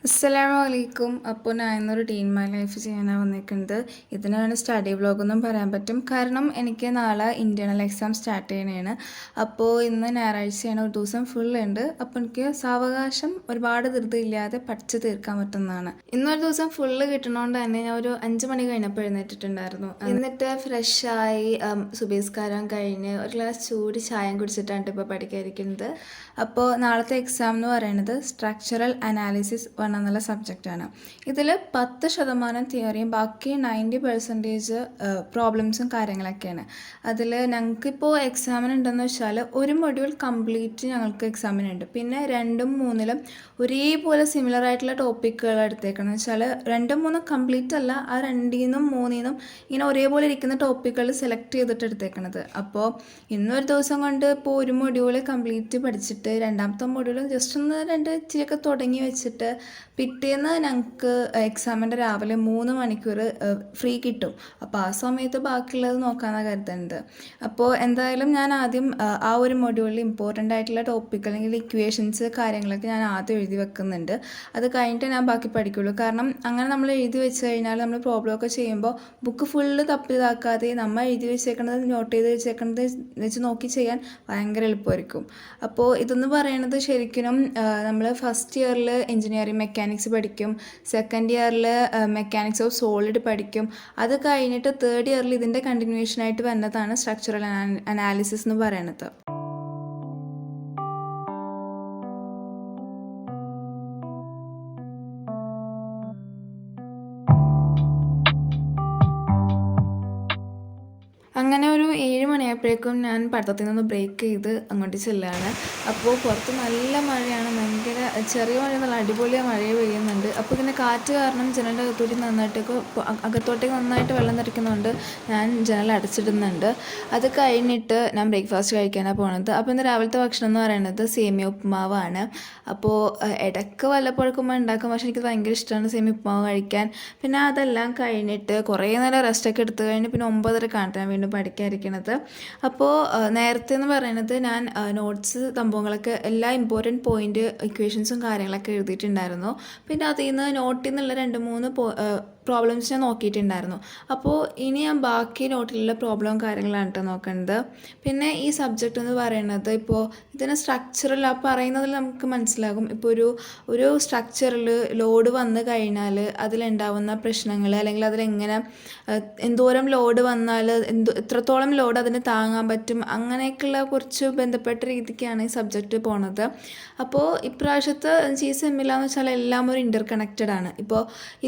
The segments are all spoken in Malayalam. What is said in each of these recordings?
അസ്സലാമലൈക്കും. അപ്പോൾ ഞാൻ ഇന്നൊരു ഡേ ഇൻ മൈ ലൈഫ് ചെയ്യാനാണ് വന്നിരിക്കുന്നത്. ഇതിനാണ് സ്റ്റഡി വ്ളോഗൊന്നും പറയാൻ പറ്റും, കാരണം എനിക്ക് നാളെ ഇൻറ്റേർണൽ എക്സാം സ്റ്റാർട്ട് ചെയ്യണതാണ്. അപ്പോൾ ഇന്ന് ഞായറാഴ്ചയാണ്, ഒരു ദിവസം ഫുൾ ഉണ്ട്. അപ്പോൾ എനിക്ക് സാവകാശം ഒരുപാട് ധൃതി ഇല്ലാതെ പഠിച്ച് തീർക്കാൻ പറ്റുന്നതാണ്. ഇന്നൊരു ദിവസം ഫുള്ള് കിട്ടണോണ്ട് തന്നെ ഞാൻ ഒരു 5 മണി കഴിഞ്ഞപ്പോൾ എഴുന്നേറ്റിട്ടുണ്ടായിരുന്നു. എന്നിട്ട് ഫ്രഷായി സുബഹിസ്കാരം കഴിഞ്ഞ് ഒരു ഗ്ലാസ് ചൂട് ചായം കുടിച്ചിട്ടാണ് ഇപ്പോൾ പഠിക്കാതിരിക്കുന്നത്. അപ്പോൾ നാളത്തെ എക്സാം എന്ന് പറയുന്നത് സ്ട്രക്ചറൽ അനാലിസിസ് എന്നുള്ള സബ്ജക്റ്റാണ്. ഇതിൽ 10% തിയറിയും ബാക്കി 90% പ്രോബ്ലംസും കാര്യങ്ങളൊക്കെയാണ്. അതിൽ ഞങ്ങൾക്കിപ്പോൾ എക്സാമിനുണ്ടെന്ന് വെച്ചാൽ ഒരു മൊഡ്യൂൾ കംപ്ലീറ്റ് ഞങ്ങൾക്ക് എക്സാമിനുണ്ട്. പിന്നെ 2ഉം 3ലും ഒരേപോലെ സിമിലർ ആയിട്ടുള്ള ടോപ്പിക്കുകൾ എടുത്തേക്കണം. എന്ന് വെച്ചാൽ 2ഉം 3ഉം കംപ്ലീറ്റ് അല്ല, ആ 2നും 3നും ഇങ്ങനെ ഒരേപോലെ ഇരിക്കുന്ന ടോപ്പിക്കുകൾ സെലക്ട് ചെയ്തിട്ട് എടുത്തേക്കണത്. അപ്പോൾ ഇന്നൊരു ദിവസം കൊണ്ട് ഇപ്പോൾ ഒരു മൊഡ്യൂൾ കംപ്ലീറ്റ് പഠിച്ചിട്ട് രണ്ടാമത്തെ മൊഡ്യൂൾ ജസ്റ്റ് ഒന്ന് 2 ഇച്ചിരിയൊക്കെ തുടങ്ങി വെച്ചിട്ട് പിറ്റേന്ന് ഞങ്ങൾക്ക് എക്സാമിൻ്റെ രാവിലെ 3 മണിക്കൂർ ഫ്രീ കിട്ടും. അപ്പോൾ ആ സമയത്ത് ബാക്കിയുള്ളത് നോക്കാനാണ് കരുതുന്നത്. അപ്പോൾ എന്തായാലും ഞാൻ ആദ്യം ആ ഒരു മൊഡ്യൂളിൽ ഇമ്പോർട്ടൻ്റ് ആയിട്ടുള്ള ടോപ്പിക് അല്ലെങ്കിൽ ഇക്വേഷൻസ് കാര്യങ്ങളൊക്കെ ഞാൻ ആദ്യം എഴുതി വെക്കുന്നുണ്ട്. അത് കഴിഞ്ഞിട്ട് ഞാൻ ബാക്കി പഠിക്കുള്ളൂ. കാരണം അങ്ങനെ നമ്മൾ എഴുതി വെച്ച് കഴിഞ്ഞാൽ നമ്മൾ പ്രോബ്ലമൊക്കെ ചെയ്യുമ്പോൾ ബുക്ക് ഫുള്ള് തപ്പിതാക്കാതെ നമ്മൾ എഴുതി വെച്ചേക്കുന്നത് നോട്ട് ചെയ്ത് വെച്ചേക്കുന്നത് വെച്ച് നോക്കി ചെയ്യാൻ ഭയങ്കര എളുപ്പമായിരിക്കും. അപ്പോൾ ഇതെന്ന് പറയുന്നത് ശരിക്കും നമ്മൾ ഫസ്റ്റ് ഇയറിൽ എഞ്ചിനീയറിംഗ് മെക്കാനിക്സ് പഠിക്കും, സെക്കൻഡ് ഇയറിൽ മെക്കാനിക്സ് ഓഫ് സോളിഡ് പഠിക്കും. അത് കഴിഞ്ഞിട്ട് തേർഡ് ഇയറിൽ ഇതിൻ്റെ കണ്ടിന്യൂഷനായിട്ട് വരുന്നതാണ് സ്ട്രക്ചറൽ അനാലിസിസ് എന്ന് പറയുന്നത്. അങ്ങനെ ഒരു 7 മണിയായപ്പോഴേക്കും ഞാൻ പഠിത്തത്തിൽ നിന്ന് ബ്രേക്ക് ചെയ്ത് അങ്ങോട്ട് ചെല്ലുകയാണ്. അപ്പോൾ പുറത്ത് നല്ല മഴയാണ്, ഭയങ്കര ചെറിയ മഴ നല്ല അടിപൊളിയ മഴ പെയ്യുന്നുണ്ട്. അപ്പോൾ ഇങ്ങനെ കാറ്റ് കാരണം ജനലിൻ്റെ അകത്തോട്ടേക്ക് നന്നായിട്ട് വെള്ളം തെറിക്കുന്നതുകൊണ്ട് ഞാൻ ജനൽ അടച്ചിടുന്നുണ്ട്. അത് കഴിഞ്ഞിട്ട് ഞാൻ ബ്രേക്ക്ഫാസ്റ്റ് കഴിക്കാനാണ് പോകുന്നത്. അപ്പോൾ ഇന്ന് രാവിലത്തെ ഭക്ഷണം എന്ന് പറയുന്നത് സേമിയ ഉപ്പുമാവാണ്. അപ്പോൾ ഇടയ്ക്ക് വല്ലപ്പോഴേക്കും ഉണ്ടാക്കും, പക്ഷേ എനിക്ക് ഭയങ്കര ഇഷ്ടമാണ് സേമിയ ഉപ്പുമാവ് കഴിക്കാൻ. പിന്നെ അതെല്ലാം കഴിഞ്ഞിട്ട് കുറേ നേരം റെസ്റ്റൊക്കെ എടുത്ത് കഴിഞ്ഞ് പിന്നെ 9:30 ഞാൻ വീണ്ടും പഠിക്കാതിരിക്കുന്നത്. അപ്പോൾ നേരത്തെ എന്ന് പറയുന്നത് ഞാൻ നോട്ട്സ് സംഭവങ്ങളൊക്കെ എല്ലാ ഇമ്പോർട്ടൻറ്റ് പോയിൻ്റ് ഇക്വേഷൻസും കാര്യങ്ങളൊക്കെ എഴുതിയിട്ടുണ്ടായിരുന്നു. പിന്നെ അതിൽ നിന്ന് നോട്ടിൽ നിന്നുള്ള 2-3 പ്രോബ്ലംസ് ഞാൻ നോക്കിയിട്ടുണ്ടായിരുന്നു. അപ്പോൾ ഇനി ഞാൻ ബാക്കി നോട്ടിലുള്ള പ്രോബ്ലം കാര്യങ്ങളാണ് കേട്ടോ നോക്കേണ്ടത്. പിന്നെ ഈ സബ്ജക്റ്റ് എന്ന് പറയുന്നത് ഇപ്പോൾ ഇതിന് സ്ട്രക്ചറിൽ പറയുന്നതിൽ നമുക്ക് മനസ്സിലാകും. ഇപ്പോൾ ഒരു സ്ട്രക്ചറിൽ ലോഡ് വന്നു കഴിഞ്ഞാൽ അതിലുണ്ടാവുന്ന പ്രശ്നങ്ങൾ, അല്ലെങ്കിൽ അതിലെങ്ങനെ എന്തോരം ലോഡ് വന്നാൽ എത്രത്തോളം ലോഡ് അതിന് താങ്ങാൻ പറ്റും, അങ്ങനെയൊക്കെയുള്ള കുറച്ച് ബന്ധപ്പെട്ട രീതിക്കാണ് ഈ സബ്ജക്റ്റ് പോണത്. അപ്പോൾ ഇപ്രാവശ്യത്തെ GSM എന്ന് വെച്ചാൽ എല്ലാം ഒരു ഇൻ്റർ കണക്റ്റഡ് ആണ്.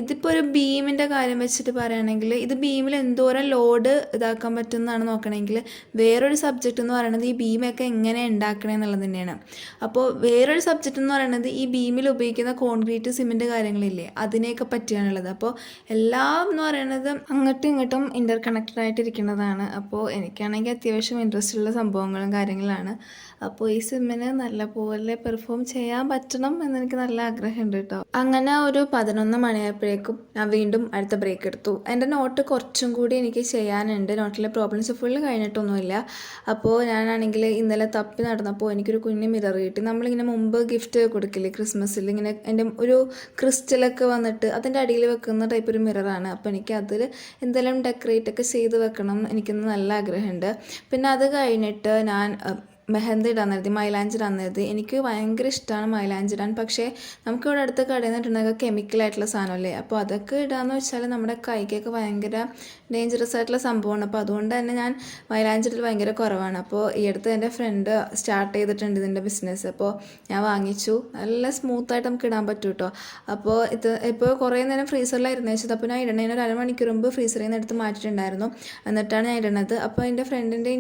ഇതിപ്പോൾ ഒരു ബീമിൻ്റെ കാര്യം വെച്ചിട്ട് പറയുകയാണെങ്കിൽ ഇത് ബീമിൽ എന്തോരം ലോഡ് ഇതാക്കാൻ പറ്റുമെന്നാണ് നോക്കണമെങ്കിൽ വേറൊരു സബ്ജക്റ്റ് എന്ന് പറയുന്നത് ഈ ബീമൊക്കെ എങ്ങനെ ഉണ്ടാക്കണേ എന്നുള്ളത് തന്നെയാണ്. അപ്പോൾ വേറൊരു സബ്ജക്റ്റ് എന്ന് പറയുന്നത് ഈ ബീമിൽ ഉപയോഗിക്കുന്ന കോൺക്രീറ്റ് സിമെൻറ്റ് കാര്യങ്ങളില്ലേ അതിനെയൊക്കെ പറ്റിയാണുള്ളത്. അപ്പോൾ എല്ലാം എന്ന് പറയുന്നത് അങ്ങോട്ടും ഇങ്ങോട്ടും ഇൻ്റർ കണക്റ്റഡ് ആയിട്ടിരിക്കുന്നതാണ്. അപ്പോൾ എനിക്കാണെങ്കിൽ അത്യാവശ്യം ഇൻട്രസ്റ്റ് ഉള്ള സംഭവങ്ങളും കാര്യങ്ങളാണ്. അപ്പോൾ ഈ സിമ്മിന് നല്ലപോലെ പെർഫോം ചെയ്യാൻ പറ്റണം എന്നെനിക്ക് നല്ല ആഗ്രഹമുണ്ട് കേട്ടോ. അങ്ങനെ ഒരു 11 മണിയായപ്പോഴേക്കും ഞാൻ വീണ്ടും അടുത്ത ബ്രേക്ക് എടുത്തു. എൻ്റെ നോട്ട് കുറച്ചും കൂടി എനിക്ക് ചെയ്യാനുണ്ട്. നോട്ടിലെ പ്രോബ്ലംസ് ഫുള്ള് കഴിഞ്ഞിട്ടൊന്നുമില്ല. അപ്പോൾ ഞാനാണെങ്കിൽ ഇന്നലെ തപ്പി നടന്നപ്പോൾ എനിക്കൊരു കുഞ്ഞ് മിറർ കിട്ടി. നമ്മളിങ്ങനെ മുമ്പ് ഗിഫ്റ്റ് കൊടുക്കില്ലേ ക്രിസ്മസിൽ, ഇങ്ങനെ എൻ്റെ ഒരു ക്രിസ്റ്റലൊക്കെ വന്നിട്ട് അതിൻ്റെ അടിയിൽ വെക്കുന്ന ടൈപ്പ് ഒരു മിററാണ്. അപ്പോൾ എനിക്ക് അതിൽ എന്തെങ്കിലും ഡെക്കറേറ്റൊക്കെ ചെയ്ത് വെക്കണം, എനിക്കിന്ന് നല്ല ആഗ്രഹമുണ്ട്. പിന്നെ അത് കഴിഞ്ഞിട്ട് ഞാൻ മെഹന്തി ഇടാൻ നേരത്തി, മൈലാഞ്ചി ഇടാൻ നേരത്തി. എനിക്ക് ഭയങ്കര ഇഷ്ടമാണ് മൈലാഞ്ചി ഇടാൻ. പക്ഷേ നമുക്കിവിടെ അടുത്ത കടയിൽ നിന്നിട്ടുണ്ടെങ്കിൽ കെമിക്കലായിട്ടുള്ള സാധനമല്ലേ, അപ്പോൾ അതൊക്കെ ഇടാന്ന് വെച്ചാൽ നമ്മുടെ കൈക്കൊക്കെ ഭയങ്കര ഡേഞ്ചറസ് ആയിട്ടുള്ള സംഭവമാണ്. അപ്പോൾ അതുകൊണ്ട് തന്നെ ഞാൻ മൈലാഞ്ചി ഇടൽ ഭയങ്കര കുറവാണ്. അപ്പോൾ ഈ അടുത്ത് എൻ്റെ ഫ്രണ്ട് സ്റ്റാർട്ട് ചെയ്തിട്ടുണ്ട് ഇതിൻ്റെ ബിസിനസ്. അപ്പോൾ ഞാൻ വാങ്ങിച്ചു. നല്ല സ്മൂത്തായിട്ട് നമുക്ക് ഇടാൻ പറ്റും കേട്ടോ. അപ്പോൾ ഇപ്പോൾ കുറേ നേരം ഫ്രീസറിലായിരുന്നു വെച്ചത്. അപ്പോൾ ഞാൻ ഇടണേന് ഒരു അരമണിക്കൂർ മുമ്പ് ഫ്രീസറിൽ നിന്ന് എടുത്ത് മാറ്റിയിട്ടുണ്ടായിരുന്നു. എന്നിട്ടാണ് ഞാൻ ഇടണത്. അപ്പോൾ എൻ്റെ ഫ്രണ്ടിൻ്റെ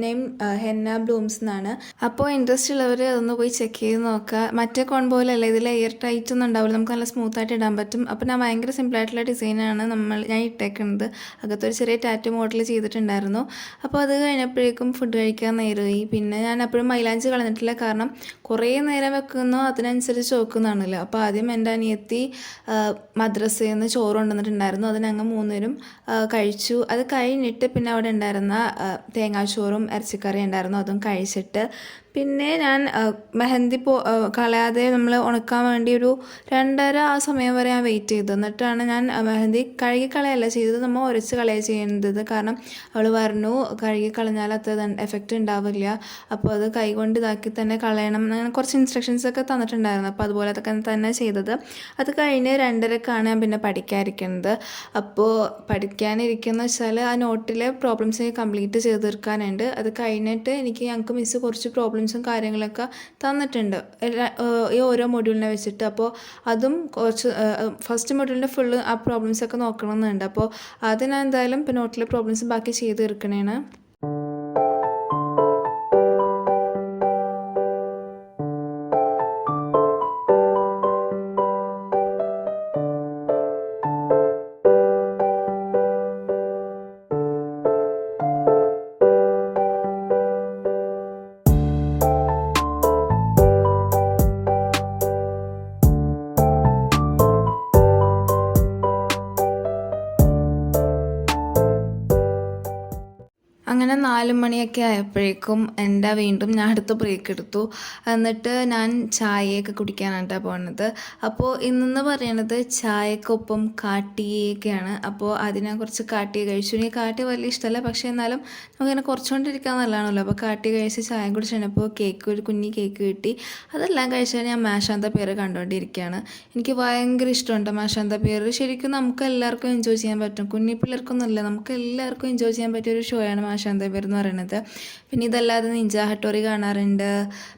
നെയിം ഹെന്ന ബ്ലൂംസ് എന്നാണ്. അപ്പോൾ ഇൻട്രസ്റ്റ് ഉള്ളവർ അതൊന്ന് പോയി ചെക്ക് ചെയ്ത് നോക്കുക. മറ്റേ കോൺബോയിലല്ല, ഇതിൽ എയർ ടൈറ്റ് ഒന്നും ഉണ്ടാവില്ല, നമുക്ക് നല്ല സ്മൂത്തായിട്ട് ഇടാൻ പറ്റും. അപ്പോൾ ഞാൻ ഭയങ്കര സിമ്പിളായിട്ടുള്ള ഡിസൈനാണ് ഞാൻ ഇട്ടേക്കുന്നത്. അകത്തൊരു ചെറിയ ടാറ്റു മോഡൽ ചെയ്തിട്ടുണ്ടായിരുന്നു. അപ്പോൾ അത് കഴിഞ്ഞപ്പോഴേക്കും ഫുഡ് കഴിക്കാൻ നേരമായി. പിന്നെ ഞാൻ എപ്പോഴും മൈലാഞ്ചി കളഞ്ഞിട്ടില്ല, കാരണം കുറേ നേരം വെക്കുന്നോ അതിനനുസരിച്ച് ചോക്കുന്നതാണല്ലോ. അപ്പോൾ ആദ്യം എൻ്റെ അനിയത്തി മദ്രസയിൽ നിന്ന് ചോറ് കൊണ്ടുവന്നിട്ടുണ്ടായിരുന്നു. അത് ഞങ്ങൾ 3 പേരും കഴിച്ചു. അത് കഴിഞ്ഞിട്ട് പിന്നെ അവിടെ ഉണ്ടായിരുന്ന തേങ്ങാച്ചോറും ഇറച്ചിക്കറി ഉണ്ടായിരുന്നു, അതും കഴിച്ചിട്ട് പിന്നെ ഞാൻ മെഹന്തി കളയാതെ നമ്മൾ ഉണക്കാൻ വേണ്ടി ഒരു 2:30 ആ സമയം വരെ ഞാൻ വെയിറ്റ് ചെയ്തു. എന്നിട്ടാണ് ഞാൻ മെഹന്തി കഴുകി കളയല്ല ചെയ്തത്, നമ്മൾ ഉരച്ച് കളയുക ചെയ്യുന്നത്. കാരണം അവൾ പറഞ്ഞു കഴുകി കളഞ്ഞാൽ അത്ര എഫക്റ്റ് ഉണ്ടാവില്ല, അപ്പോൾ അത് കൈകൊണ്ട് ഇതാക്കി തന്നെ കളയണം. അങ്ങനെ കുറച്ച് ഇൻസ്ട്രക്ഷൻസ് ഒക്കെ തന്നിട്ടുണ്ടായിരുന്നു. അപ്പോൾ അതുപോലെ തന്നെ ചെയ്തത്. അത് കഴിഞ്ഞ് 2:30ക്കാണ് ഞാൻ പിന്നെ പഠിക്കാനിരിക്കുന്നത്. അപ്പോൾ പഠിക്കാനിരിക്കുന്ന വെച്ചാൽ ആ നോട്ടിലെ പ്രോബ്ലംസ് കംപ്ലീറ്റ് ചെയ്ത് തീർക്കാനുണ്ട്. അത് കഴിഞ്ഞിട്ട് ഞങ്ങൾക്ക് മിസ്സ് കുറച്ച് പ്രോബ്ലംസും കാര്യങ്ങളൊക്കെ തന്നിട്ടുണ്ട് ഈ ഓരോ മൊഡ്യൂളിനെ വെച്ചിട്ട്. അപ്പോൾ അതും കുറച്ച് ഫസ്റ്റ് മൊഡ്യൂളിൻ്റെ ഫുള്ള് ആ പ്രോബ്ലംസൊക്കെ നോക്കണമെന്നുണ്ട്. അപ്പോൾ അത് ഞാൻ എന്തായാലും ഇപ്പോൾ നോട്ടിലെ പ്രോബ്ലംസ് ബാക്കി ചെയ്ത് തീർക്കണേണ്. അങ്ങനെ 4 മണിയൊക്കെ ആയപ്പോഴേക്കും വീണ്ടും ഞാൻ അടുത്ത ബ്രേക്ക് എടുത്തു. എന്നിട്ട് ഞാൻ ചായയൊക്കെ കുടിക്കാനായിട്ടാണ് പോകുന്നത്. അപ്പോൾ ഇന്നെന്ന് പറയണത് ചായക്കൊപ്പം കാട്ടിയൊക്കെയാണ്. അപ്പോൾ അതിനെ കുറച്ച് കാട്ടി കഴിച്ചു. എനിക്ക് കാട്ടി വലിയ ഇഷ്ടമല്ല, പക്ഷേ എന്നാലും നമുക്കിങ്ങനെ കുറച്ചുകൊണ്ടിരിക്കാൻ നല്ലതാണല്ലോ. അപ്പോൾ കാട്ടി കഴിച്ച് ചായ കുടിച്ചപ്പോൾ ഒരു കുഞ്ഞി കേക്ക് കിട്ടി. അതെല്ലാം കഴിച്ചാൽ ഞാൻ മാഷാന്ത പേര് കണ്ടുകൊണ്ടിരിക്കുകയാണ്. എനിക്ക് ഭയങ്കര ഇഷ്ടമുണ്ട് മാഷാന്ത പേര്. ശരിക്കും നമുക്ക് എല്ലാവർക്കും എൻജോയ് ചെയ്യാൻ പറ്റും, കുഞ്ഞി പിള്ളേർക്കൊന്നുമില്ല, നമുക്ക് എല്ലാവർക്കും എൻജോയ് ചെയ്യാൻ പറ്റിയ ഒരു ഷോയാണ് മാഷാന്ത പേര് എന്ന് പറയുന്നത്. പിന്നെ ഇതല്ലാതെ നിഞ്ച ഹട്ടോറി കാണാറുണ്ട്,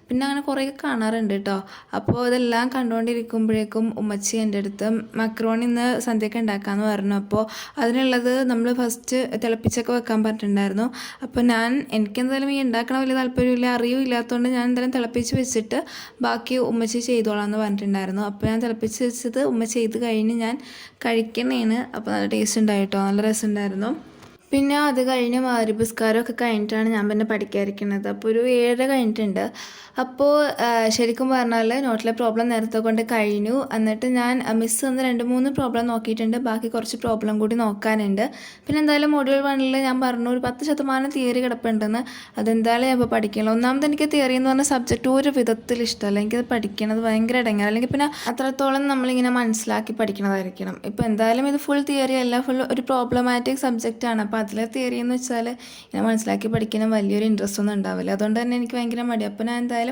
പിന്നെ അങ്ങനെ കുറേ കാണാറുണ്ട് കേട്ടോ. അപ്പോൾ ഇതെല്ലാം കണ്ടുകൊണ്ടിരിക്കുമ്പോഴേക്കും ഉമ്മച്ചി എൻ്റെ അടുത്ത് മക്രോണി ഇന്ന് സന്ധ്യയൊക്കെ ഉണ്ടാക്കാമെന്ന് പറഞ്ഞു. അപ്പോൾ അതിനുള്ളത് നമ്മൾ ഫസ്റ്റ് തിളപ്പിച്ചൊക്കെ വെക്കാൻ പറഞ്ഞിട്ടുണ്ടായിരുന്നു. അപ്പോൾ എനിക്കെന്തായാലും ഈ ഉണ്ടാക്കണ വലിയ താല്പര്യമില്ല, അറിയില്ലാത്തതുകൊണ്ട് ഞാൻ എന്തായാലും തിളപ്പിച്ച് വെച്ചിട്ട് ബാക്കി ഉമ്മച്ചി ചെയ്തോളാം എന്ന് പറഞ്ഞിട്ടുണ്ടായിരുന്നു. അപ്പോൾ ഞാൻ തിളപ്പിച്ച് വെച്ചത് ഉമ്മ ചെയ്ത് കഴിഞ്ഞ് ഞാൻ കഴിക്കണേന്. അപ്പോൾ നല്ല ടേസ്റ്റ് ഉണ്ടായിട്ടോ, നല്ല രസമുണ്ടായിരുന്നു. പിന്നെ അത് കഴിഞ്ഞ് മഗ്‌രിബ് കഴിഞ്ഞിട്ടാണ് ഞാൻ പിന്നെ പഠിക്കാതിരിക്കുന്നത്. അപ്പോൾ ഒരു 7 കഴിഞ്ഞിട്ടുണ്ട്. അപ്പോൾ ശരിക്കും പറഞ്ഞാൽ നോട്ടിലെ പ്രോബ്ലം നേരത്തെ കൊണ്ട് കഴിഞ്ഞു. എന്നിട്ട് ഞാൻ മിസ്സ് വന്ന് 2-3 പ്രോബ്ലം നോക്കിയിട്ടുണ്ട്, ബാക്കി കുറച്ച് പ്രോബ്ലം കൂടി നോക്കാനുണ്ട്. പിന്നെ എന്തായാലും മൊഡ്യൂൾ 1 ഞാൻ പറഞ്ഞു ഒരു 10% തിയറി കിടപ്പുണ്ടെന്ന്. അതെന്തായാലും ഞാൻ ഇപ്പോൾ പഠിക്കണം. ഒന്നാമത് എനിക്ക് തിയറി എന്ന് പറഞ്ഞ സബ്ജക്റ്റ് ഒരു വിധത്തിൽ ഇഷ്ടമല്ല, എനിക്കത് പഠിക്കണത് ഭയങ്കര ഇടങ്ങാറ്. അല്ലെങ്കിൽ പിന്നെ അത്രത്തോളം നമ്മളിങ്ങനെ മനസ്സിലാക്കി പഠിക്കണതായിരിക്കണം. ഇപ്പോൾ എന്തായാലും ഇത് ഫുൾ തിയറി അല്ല, ഫുൾ ഒരു പ്രോബ്ലമാറ്റിക് സബ്ജക്റ്റാണ്. അപ്പോൾ അതിലെ തിയറി എന്ന് വെച്ചാൽ ഇങ്ങനെ മനസ്സിലാക്കി പഠിക്കണം വലിയൊരു ഇൻട്രസ്റ്റ് ഒന്നും ഉണ്ടാവില്ല. അതുകൊണ്ട് തന്നെ എനിക്ക് ഭയങ്കര മടി. അപ്പോൾ ഞാൻ എന്തായാലും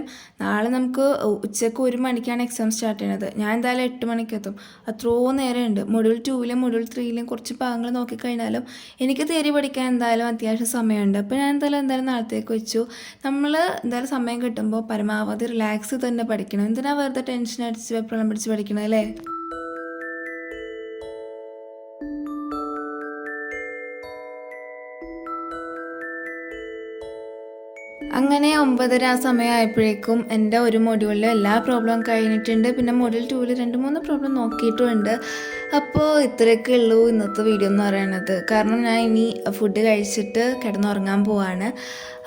നാളെ നമുക്ക് ഉച്ചയ്ക്ക് 1 മണിക്കാണ് എക്സാം സ്റ്റാർട്ട് ചെയ്യുന്നത്. ഞാൻ എന്തായാലും 8 മണിക്ക് എത്തും. അത്രയും നേരമുണ്ട്. മൊഡ്യൂൾ 2-ലും മൊഡ്യൂൾ 3-ലും കുറച്ച് ഭാഗങ്ങൾ നോക്കിക്കഴിഞ്ഞാലും എനിക്ക് തിയറി പഠിക്കാൻ എന്തായാലും അത്യാവശ്യം സമയമുണ്ട്. അപ്പോൾ ഞാൻ എന്തായാലും നാളത്തേക്ക് വെച്ചു. നമ്മൾ എന്തായാലും സമയം കിട്ടുമ്പോൾ പരമാവധി റിലാക്സ് തന്നെ പഠിക്കണം. എന്തിനാ വെറുതെ ടെൻഷൻ അടിച്ച് വെപ്രാളം പിടിച്ച് പഠിക്കണം അല്ലേ? അങ്ങനെ 9:30 ആ സമയമായപ്പോഴേക്കും എൻ്റെ ഒരു മൊഡ്യൂളിൽ എല്ലാ പ്രോബ്ലം കഴിഞ്ഞിട്ടുണ്ട്. പിന്നെ മൊഡ്യൂൾ 2-ൽ 2-3 പ്രോബ്ലം നോക്കിയിട്ടുമുണ്ട്. അപ്പോൾ ഇത്രയൊക്കെ ഉള്ളൂ ഇന്നത്തെ വീഡിയോ എന്ന് പറയുന്നത്. കാരണം ഞാൻ ഇനി ഫുഡ് കഴിച്ചിട്ട് കിടന്നുറങ്ങാൻ പോവാണ്.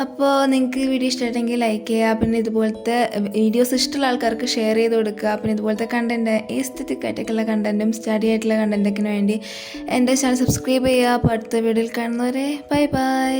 അപ്പോൾ നിങ്ങൾക്ക് ഈ വീഡിയോ ഇഷ്ടമായിട്ടെങ്കിൽ ലൈക്ക് ചെയ്യുക. പിന്നെ ഇതുപോലത്തെ വീഡിയോസ് ഇഷ്ടമുള്ള ആൾക്കാർക്ക് ഷെയർ ചെയ്ത് കൊടുക്കുക. പിന്നെ ഇതുപോലത്തെ കണ്ടൻറ്റ് എസ്തെറ്റിക് ആയിട്ടുള്ള കണ്ടൻറ്റും സ്റ്റഡി ആയിട്ടുള്ള കണ്ടൻറ്റൊക്കെ വേണ്ടി എൻ്റെ ചാനൽ സബ്സ്ക്രൈബ് ചെയ്യുക. അപ്പോൾ അടുത്ത വീഡിയോയിൽ കാണുന്നവരെ ബൈ ബൈ.